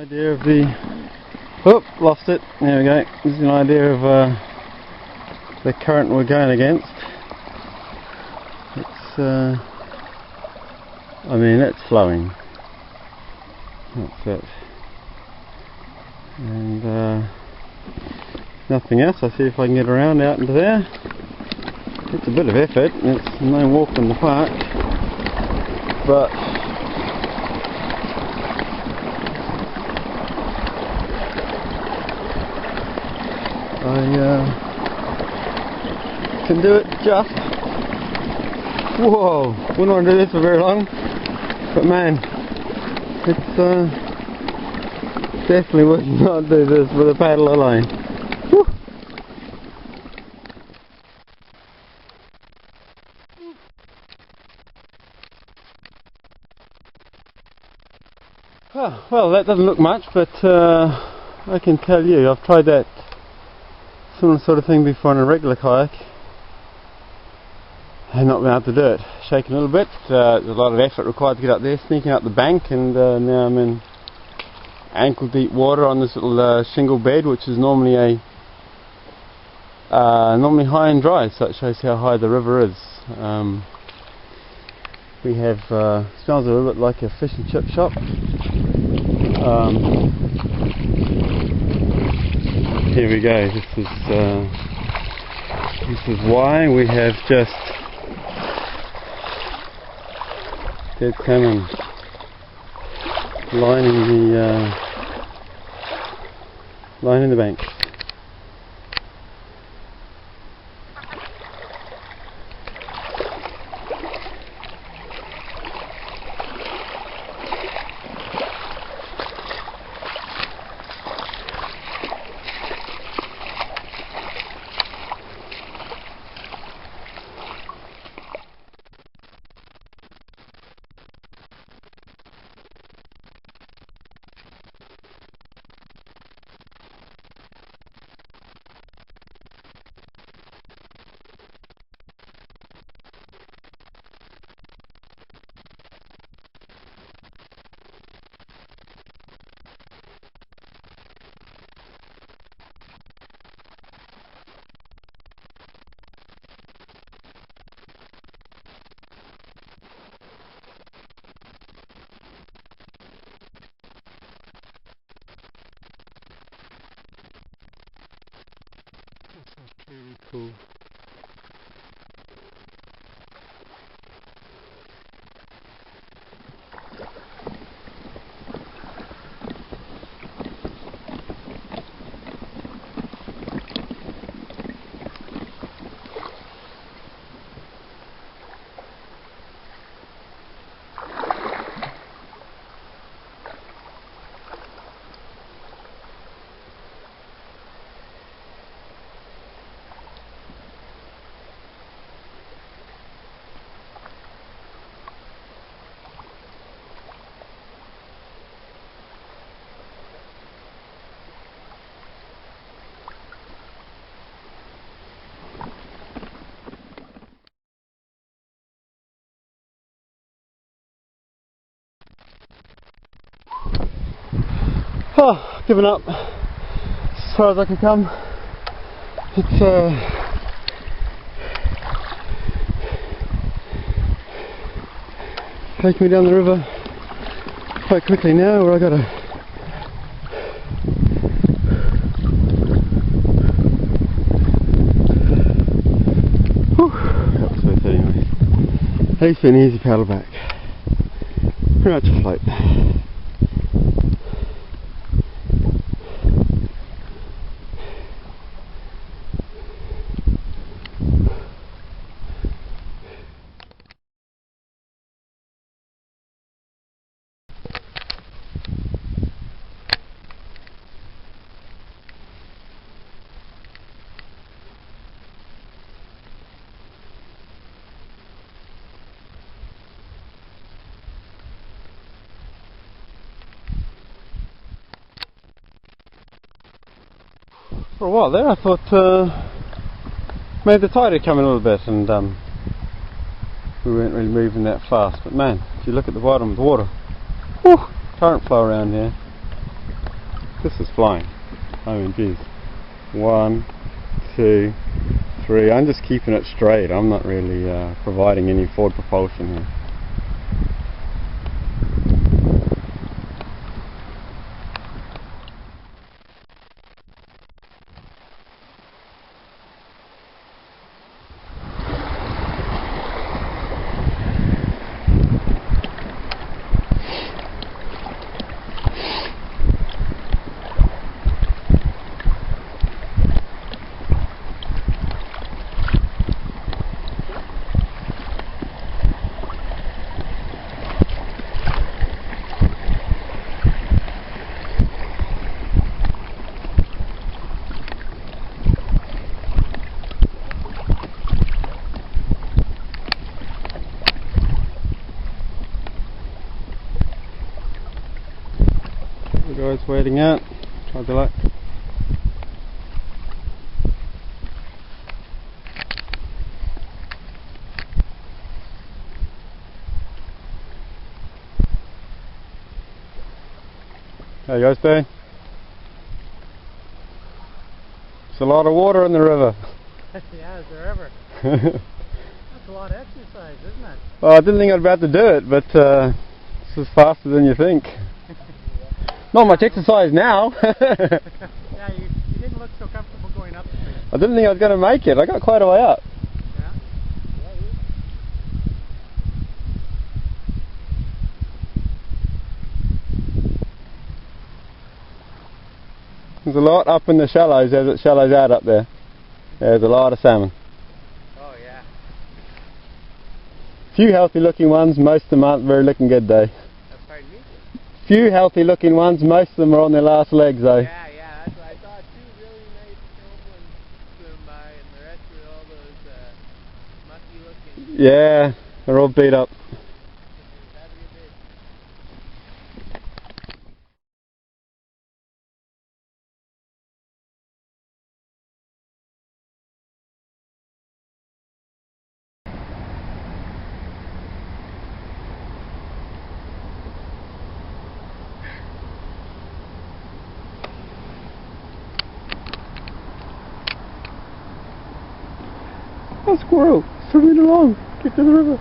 idea of the... Oh, lost it. There we go. This is an idea of the current we're going against. It's, I mean, it's flowing. That's it. And nothing else. I'll see if I can get around out into there. It's a bit of effort. It's no walk in the park. But I can do it just. Whoa! Wouldn't want to do this for very long, but man, it's definitely would not do this with a paddle alone. Woo. Oh, well, that doesn't look much, but I can tell you, I've tried that similar sort of thing before on a regular kayak and not been able to do it. Shaking a little bit, there's a lot of effort required to get up there, sneaking up the bank, and now I'm in ankle deep water on this little shingle bed, which is normally normally high and dry, so it shows how high the river is. We have, smells a little bit like a fish and chip shop. Here we go. This is why we have just dead salmon lining the bank. Very cool. Oh, given up as far as I can come. It's taking me down the river quite quickly now, where I gotta that was worth it anyway. At least an easy paddle back. Pretty much a float. For a while there I thought maybe the tide had come in a little bit and we weren't really moving that fast, but man, if you look at the bottom of the water, whew, current flow around here, This is flying. I mean, geez. 1, 2, 3. I'm just keeping it straight. I'm not really providing any forward propulsion here. Guys waiting out. Try the luck. How you guys doing? There's a lot of water in the river. Yeah, is there ever? That's a lot of exercise, isn't it? Well, I didn't think I'd be able to do it, but this is faster than you think. Not much exercise now. Yeah, you didn't look so comfortable going up the street. I didn't think I was going to make it. I got quite a way up. Yeah? There's a lot up in the shallows as it shallows out up there. There's a lot of salmon. Oh, yeah. Few healthy looking ones, most of them aren't very looking good though. Pardon me? Few healthy looking ones, most of them are on their last legs though. Yeah, yeah, that's what I thought. Two really nice film ones swim by, and the rest are all those mucky looking. Yeah, they're all beat up. Oh, squirrel, swimming along, get to the river.